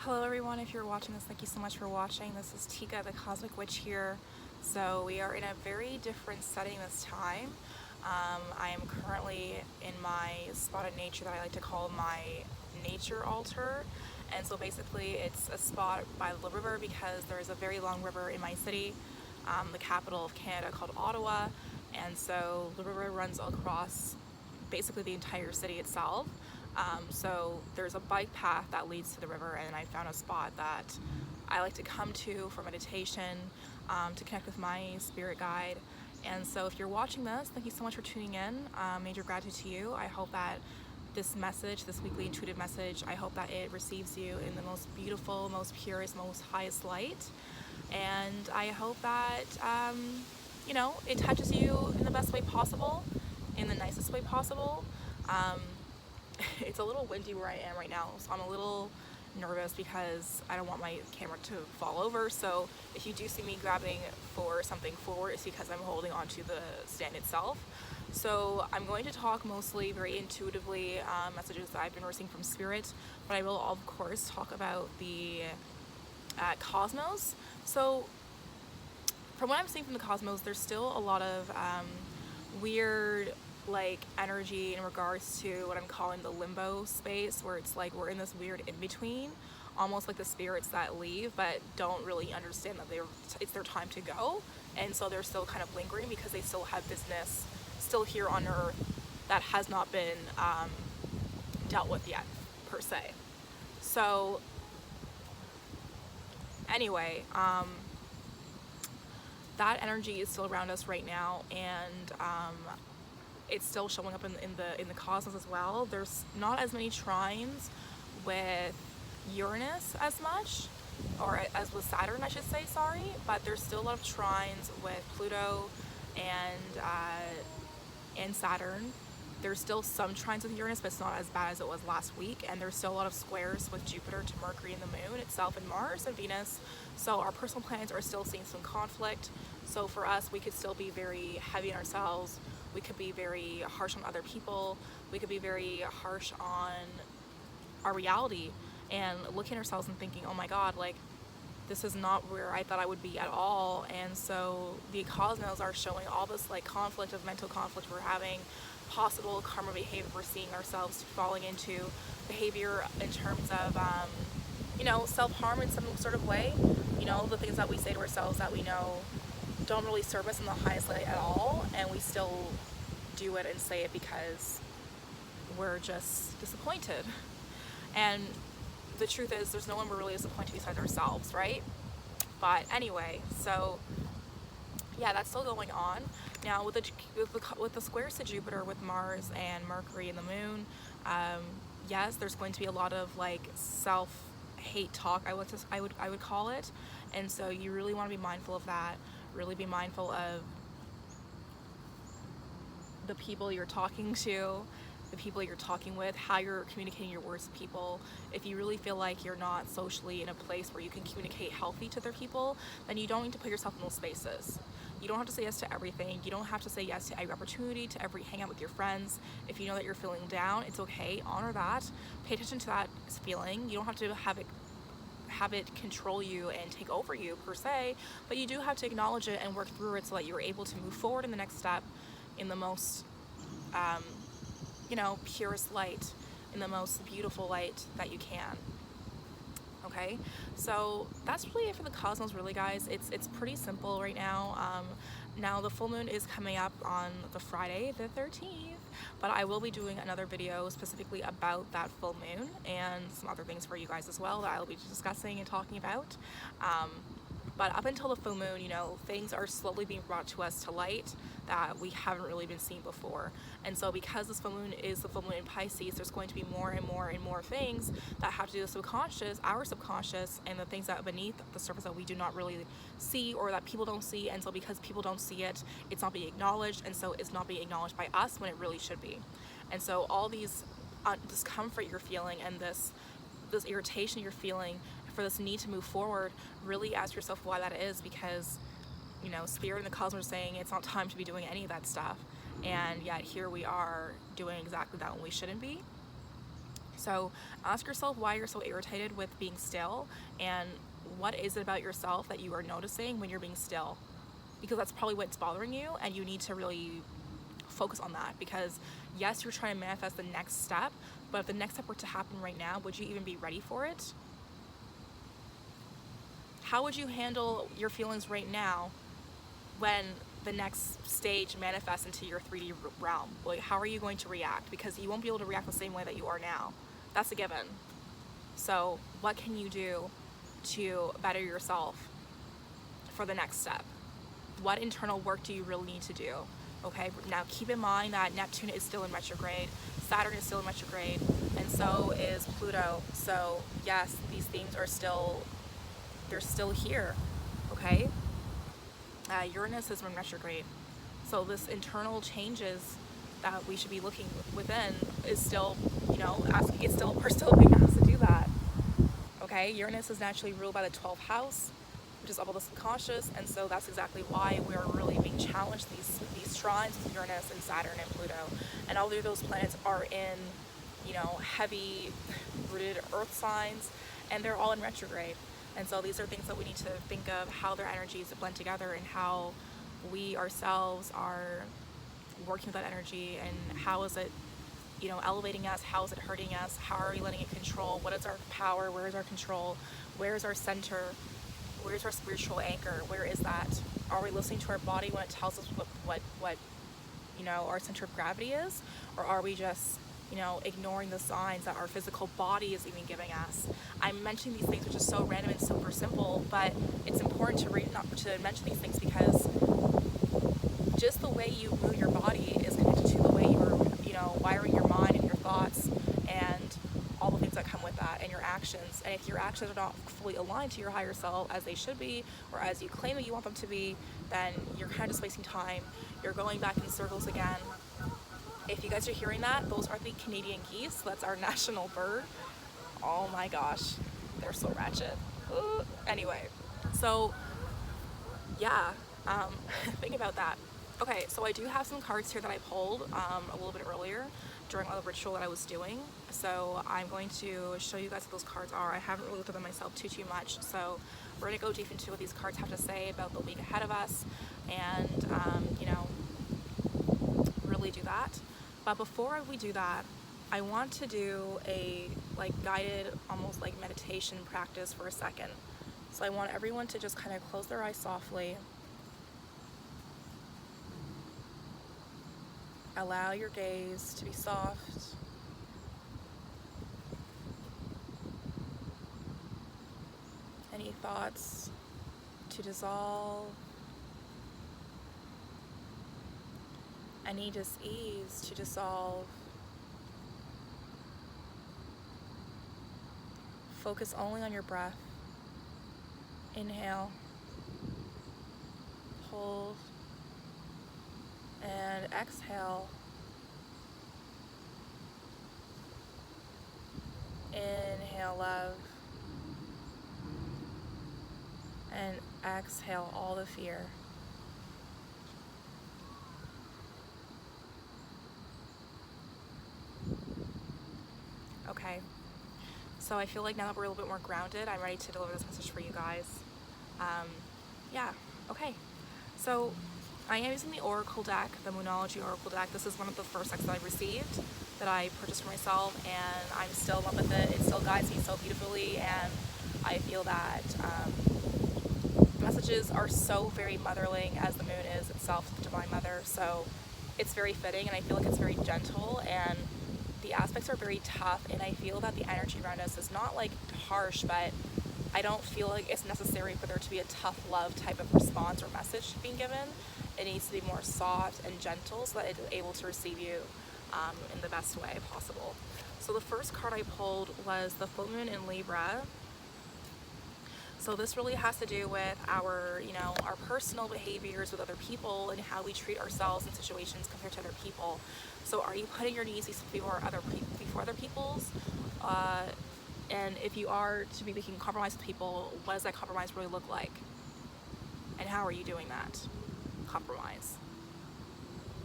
Hello everyone, if you're watching this, thank you so much for watching. This is Tika, the Cosmic Witch here. So we are in a very different setting this time. I am currently in my spot of nature that I like to call my nature altar. And so basically it's a spot by the river because there is a very long river in my city, the capital of Canada, called Ottawa. And so the river runs across basically the entire city itself. So there's a bike path that leads to the river, and I found a spot that I like to come to for meditation, to connect with my spirit guide. And so if you're watching this, thank you so much for tuning in. Major gratitude to you. I hope that this message, this weekly intuitive message, I hope that it receives you in the most beautiful, most purest, most highest light. And I hope that, it touches you in the best way possible, in the nicest way possible. It's a little windy where I am right now, so I'm a little nervous because I don't want my camera to fall over. So if you do see me grabbing for something forward, it's because I'm holding onto the stand itself. So I'm going to talk mostly very intuitively, messages that I've been receiving from spirit, but I will of course talk about the cosmos. So from what I'm seeing from the cosmos, there's still a lot of weird energy in regards to what I'm calling the limbo space, where it's like we're in this weird in-between, almost like the spirits that leave but don't really understand that it's their time to go, and so they're still kind of lingering because they still have business still here on earth that has not been dealt with yet, per se. So anyway, that energy is still around us right now, and it's still showing up in the cosmos as well. There's not as many trines with Uranus as much, or as with Saturn, I should say, sorry, but there's still a lot of trines with Pluto and Saturn. There's still some trines with Uranus, but it's not as bad as it was last week, and there's still a lot of squares with Jupiter to Mercury and the Moon itself, and Mars and Venus. So our personal planets are still seeing some conflict. So for us, we could still be very heavy on ourselves. We could be very harsh on other people. We could be very harsh on our reality and looking at ourselves and thinking, oh my God, this is not where I thought I would be at all. And so the cosmos are showing all this conflict of mental conflict we're having, possible karma behavior we're seeing ourselves falling into, behavior in terms of, self-harm in some sort of way. The things that we say to ourselves that we know don't really serve us in the highest light at all, and we still do it and say it because we're just disappointed. And the truth is, there's no one we're really disappointed besides ourselves, right? But anyway, so yeah, that's still going on. Now with the squares to Jupiter with Mars and Mercury and the Moon, yes, there's going to be a lot of self-hate talk, I would call it. And so you really want to be mindful of that. Really be mindful of the people you're talking to, the people you're talking with, how you're communicating your words to people. If you really feel like you're not socially in a place where you can communicate healthy to other people, then you don't need to put yourself in those spaces. You don't have to say yes to everything. You don't have to say yes to every opportunity, to every hangout with your friends. If you know that you're feeling down, it's okay. Honor that. Pay attention to that feeling. You don't have to have it control you and take over you per se, but you do have to acknowledge it and work through it so that you're able to move forward in the next step in the most purest light, in the most beautiful light that you can. Okay, so that's really it for the cosmos, really, guys. It's pretty simple right now. Now the full moon is coming up on the Friday the 13th, but I will be doing another video specifically about that full moon and some other things for you guys as well that I'll be discussing and talking about. But up until the full moon, things are slowly being brought to us to light that we haven't really been seeing before. And so because this full moon is the full moon in Pisces, there's going to be more and more and more things that have to do with subconscious, our subconscious, and the things that are beneath the surface that we do not really see, or that people don't see. And so because people don't see it, it's not being acknowledged, and so it's not being acknowledged by us when it really should be. And so all these discomfort you're feeling and this irritation you're feeling for this need to move forward, really ask yourself why that is, because spirit and the cosmos are saying it's not time to be doing any of that stuff, and yet here we are doing exactly that when we shouldn't be. So ask yourself why you're so irritated with being still, and what is it about yourself that you are noticing when you're being still, because that's probably what's bothering you, and you need to really focus on that. Because yes, you're trying to manifest the next step, but if the next step were to happen right now, would you even be ready for it? How would you handle your feelings right now when the next stage manifests into your 3D realm? Like, how are you going to react? Because you won't be able to react the same way that you are now. That's a given. So what can you do to better yourself for the next step? What internal work do you really need to do? Okay, now keep in mind that Neptune is still in retrograde, Saturn is still in retrograde, and so is Pluto. So yes, these themes are still, they're still here, okay? Uranus is in retrograde. So this internal changes that we should be looking within is still, you know, asking, it's still, we're still being asked to do that. Okay, Uranus is naturally ruled by the 12th house, which is about the subconscious, and so that's exactly why we're really being challenged, these trines with Uranus and Saturn and Pluto. And although those planets are in, you know, heavy rooted earth signs, and they're all in retrograde. And so these are things that we need to think of, how their energies blend together, and how we ourselves are working with that energy, and how is it, you know, elevating us, how is it hurting us, how are we letting it control, what is our power, where is our control, where is our center, where's our spiritual anchor, where is that? Are we listening to our body when it tells us what you know, our center of gravity is, or are we just, you know, ignoring the signs that our physical body is even giving us? I'm mentioning these things which is so random and super simple, but it's important to mention these things, because just the way you move your body is connected to the way you're, you know, wiring your mind and your thoughts and all the things that come with that, and your actions. And if your actions are not fully aligned to your higher self as they should be, or as you claim that you want them to be, then you're kind of just wasting time. You're going back in circles again. If you guys are hearing that, those are the Canadian geese. That's our national bird. Oh my gosh, they're so ratchet. Ooh. Anyway, so yeah, think about that. Okay, so I do have some cards here that I pulled a little bit earlier during the ritual that I was doing. So I'm going to show you guys what those cards are. I haven't really looked at them myself too much. So we're gonna go deep into what these cards have to say about the week ahead of us, and you know, really do that. But before we do that, I want to do a like guided, almost like meditation practice for a second. So I want everyone to just kind of close their eyes softly. Allow your gaze to be soft. Any thoughts to dissolve. Any dis-ease to dissolve. Focus only on your breath. Inhale. Hold. And exhale. Inhale love. And exhale all the fear. Okay. So I feel like now that we're a little bit more grounded, I'm ready to deliver this message for you guys. Yeah, okay. So I am using the Oracle deck, the Moonology Oracle deck. This is one of the first decks that I received, that I purchased for myself, and I'm still in love with it. It still guides me so beautifully, and I feel that the messages are so very motherling, as the moon is itself the divine mother. So it's very fitting, and I feel like it's very gentle, and the aspects are very tough, and I feel that the energy around us is not like harsh, but I don't feel like it's necessary for there to be a tough love type of response or message being given. It needs to be more soft and gentle so that it's able to receive you in the best way possible. So the first card I pulled was the full moon in Libra. So this really has to do with our, you know, our personal behaviors with other people and how we treat ourselves in situations compared to other people. So are you putting your needs before other people's? And if you are to be making compromise with people, what does that compromise really look like? And how are you doing that compromise?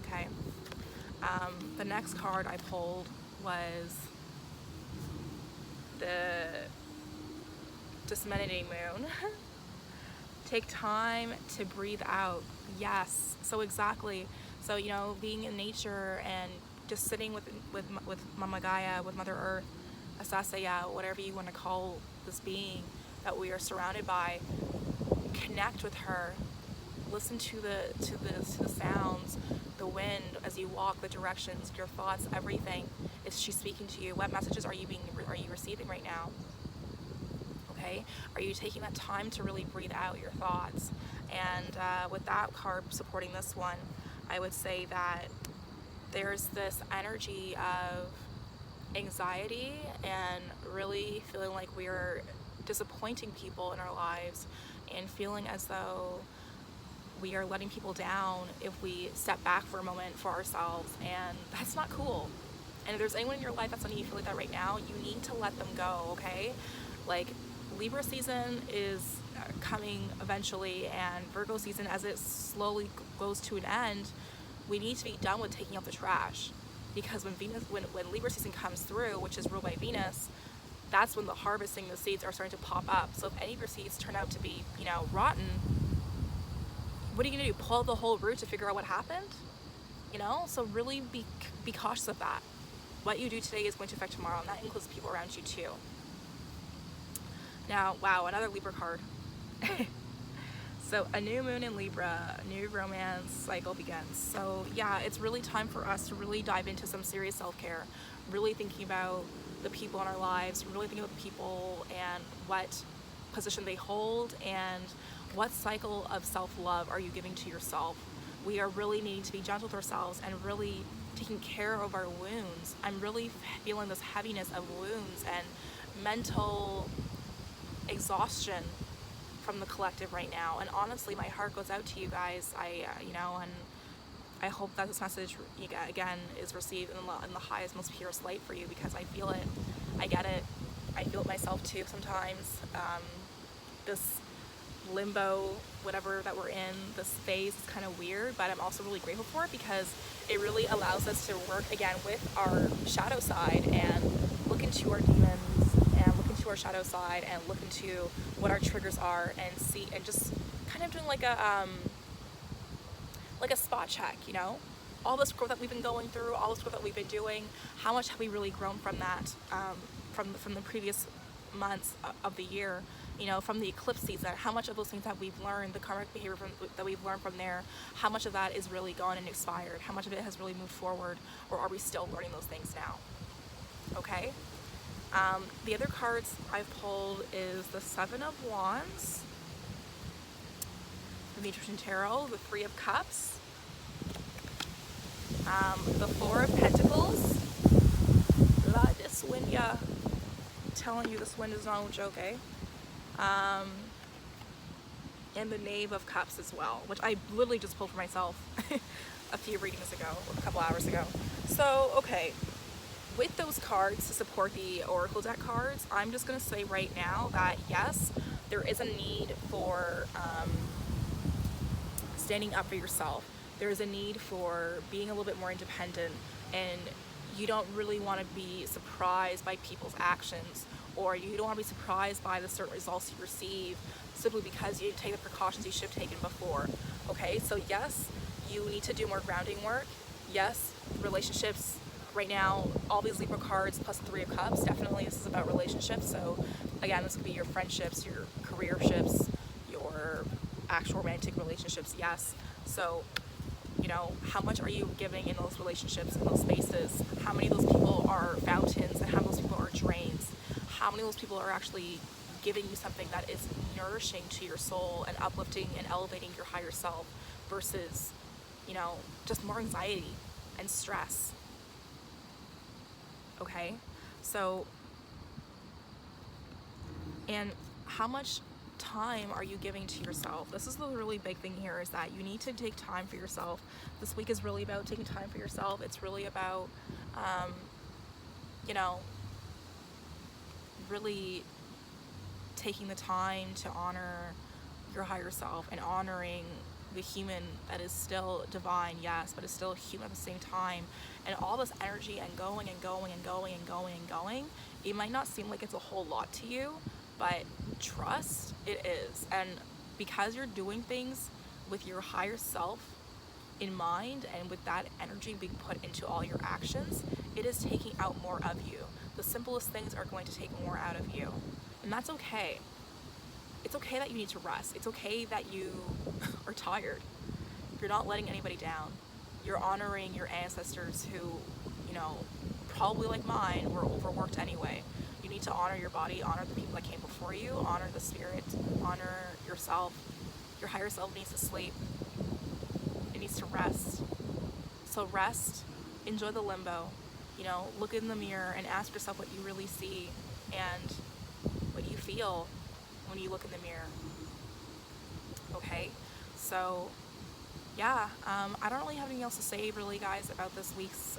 Okay. The next card I pulled was the disseminating moon. Take time to breathe out. Yes, so exactly. So, you know, being in nature and just sitting with Mama Gaia, with Mother Earth, Asasaya, whatever you want to call this being that we are surrounded by, connect with her. Listen to the sounds, the wind as you walk, the directions, your thoughts, everything. Is she speaking to you? What messages are you receiving right now? Okay, are you taking that time to really breathe out your thoughts? And with that card supporting this one, I would say that there's this energy of anxiety and really feeling like we're disappointing people in our lives and feeling as though we are letting people down if we step back for a moment for ourselves, and that's not cool. And if there's anyone in your life that's making you feel like that right now, you need to let them go, okay? Like, Libra season is coming eventually, and Virgo season, as it slowly goes to an end, we need to be done with taking out the trash. Because when Libra season comes through, which is ruled by Venus, that's when the harvesting, the seeds are starting to pop up. So if any of your seeds turn out to be, you know, rotten, what are you gonna do? Pull the whole root to figure out what happened? You know, so really be cautious of that. What you do today is going to affect tomorrow, and that includes people around you too. Now, wow, another Libra card. So a new moon in Libra, a new romance cycle begins. So yeah, it's really time for us to really dive into some serious self-care, really thinking about the people in our lives, really thinking about the people and what position they hold and what cycle of self-love are you giving to yourself. We are really needing to be gentle with ourselves and really taking care of our wounds. I'm really feeling this heaviness of wounds and mental exhaustion from the collective right now, and honestly my heart goes out to you guys. You know, and I hope that this message again is received in the highest, most purest light for you, because I feel it, I get it, I feel it myself too sometimes. This limbo, whatever that we're in, this phase is kind of weird, but I'm also really grateful for it because it really allows us to work again with our shadow side and look into our demons and look into our shadow side and look into what our triggers are and see, and just kind of doing like a spot check, you know, all this growth that we've been going through, all this growth that we've been doing, how much have we really grown from that, from the previous months of the year, you know, from the eclipse season, how much of those things that we've learned, the karmic behavior that we've learned from there, how much of that is really gone and expired, how much of it has really moved forward, or are we still learning those things now? Okay. The other cards I've pulled is the Seven of Wands, the Magician Tarot, the Three of Cups, the Four of Pentacles. This wind, yeah, I'm telling you, this wind is no joke, eh? And the Knave of Cups as well, which I literally just pulled for myself a few readings ago, or a couple hours ago. So, okay, with those cards to support the Oracle deck cards, I'm just going to say right now that yes, there is a need for standing up for yourself. There is a need for being a little bit more independent, and you don't really want to be surprised by people's actions, or you don't want to be surprised by the certain results you receive simply because you didn't take the precautions you should have taken before. Okay, so yes, you need to do more grounding work. Yes, relationships right now, all these Libra cards plus the Three of Cups, definitely this is about relationships. So again, this could be your friendships, your careerships, your actual romantic relationships, yes. So, you know, how much are you giving in those relationships, in those spaces? How many of those people are fountains and how many of those people are drains? How many of those people are actually giving you something that is nourishing to your soul and uplifting and elevating your higher self versus, you know, just more anxiety and stress? Okay, so, and how much time are you giving to yourself? This is the really big thing here, is that you need to take time for yourself. This week is really about taking time for yourself. It's really about, you know, really taking the time to honor your higher self and honoring the human that is still divine, yes, but is still human at the same time, and all this energy and going and going and going and going and going, it might not seem like it's a whole lot to you, but trust, it is. And because you're doing things with your higher self in mind, and with that energy being put into all your actions, it is taking out more of you. The simplest things are going to take more out of you, and that's okay. It's okay that you need to rest. It's okay that you are tired. You're not letting anybody down. You're honoring your ancestors who, you know, probably like mine, were overworked anyway. You need to honor your body, honor the people that came before you, honor the spirit, honor yourself. Your higher self needs to sleep. It needs to rest. So rest, enjoy the limbo, you know, look in the mirror and ask yourself what you really see and what you feel when you look in the mirror. Okay, so yeah, I don't really have anything else to say really, guys, about this week's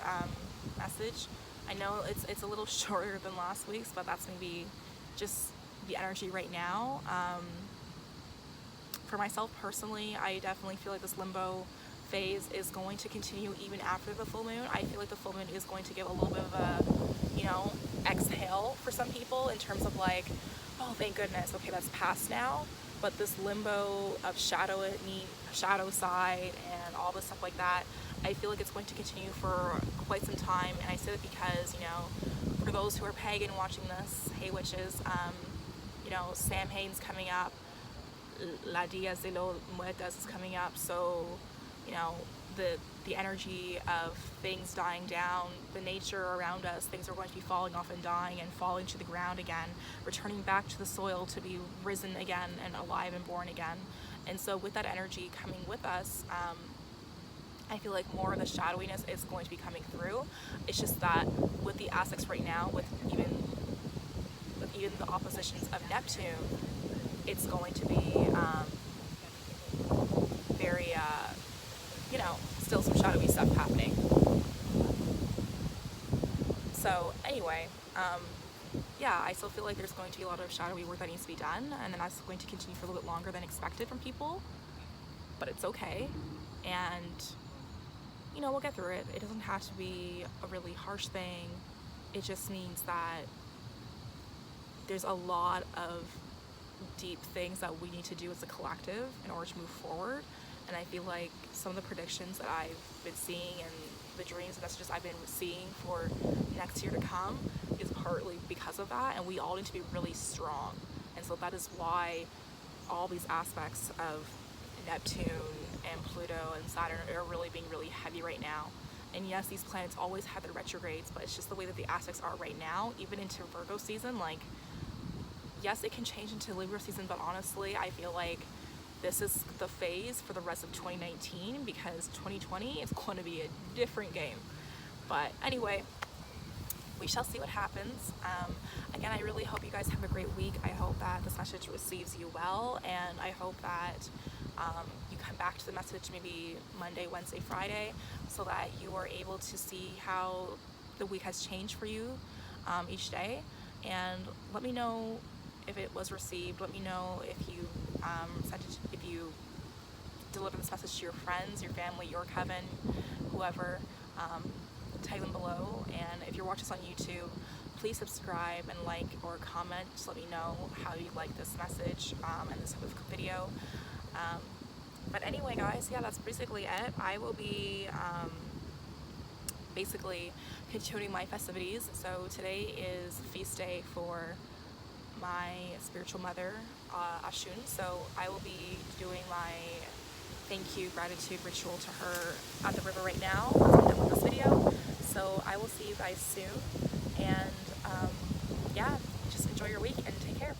message. I know it's a little shorter than last week's, but that's maybe just the energy right now. For myself personally, I definitely feel like this limbo phase is going to continue even after the full moon. I feel like the full moon is going to give a little bit of a, you know, exhale for some people in terms of like, oh, thank goodness, okay, that's past now. But this limbo of shadow side and all this stuff like that, I feel like it's going to continue for quite some time. And I say that because, you know, for those who are pagan watching this, hey witches, you know, Samhain's coming up, La Dia de los Muertos is coming up, so, you know, the energy of things dying down, the nature around us, things are going to be falling off and dying and falling to the ground again, returning back to the soil to be risen again and alive and born again. And so with that energy coming with us, I feel like more of the shadowiness is going to be coming through. It's just that with the aspects right now, with even the oppositions of Neptune, it's going to be very, you know, still some shadowy stuff happening. So anyway, yeah, I still feel like there's going to be a lot of shadowy work that needs to be done, and then that's going to continue for a little bit longer than expected from people, but it's okay. And, you know, we'll get through it. It doesn't have to be a really harsh thing. It just means that there's a lot of deep things that we need to do as a collective in order to move forward. And I feel like some of the predictions that I've been seeing and the dreams and messages I've been seeing for next year to come is partly because of that, and we all need to be really strong. And so that is why all these aspects of Neptune and Pluto and Saturn are really being really heavy right now. And yes, these planets always have their retrogrades, but it's just the way that the aspects are right now, even into Virgo season. Like, yes, it can change into Libra season, but honestly, I feel like this is the phase for the rest of 2019, because 2020 is going to be a different game. But anyway, we shall see what happens. Again, I really hope you guys have a great week. I hope that this message receives you well, and I hope that you come back to the message maybe Monday, Wednesday, Friday, so that you are able to see how the week has changed for you each day. And let me know if it was received. Let me know if you if you deliver this message to your friends, your family, your coven, whoever. Tag them below. And if you're watching this on YouTube, please subscribe and like or comment. Just let me know how you like this message and this type of video. But anyway, guys, yeah, that's basically it. I will be basically continuing my festivities. So today is feast day for my spiritual mother, Ashun. So I will be doing my thank you gratitude ritual to her at the river right now once I'm done with this video. So I will see you guys soon, and yeah, just enjoy your week and take care.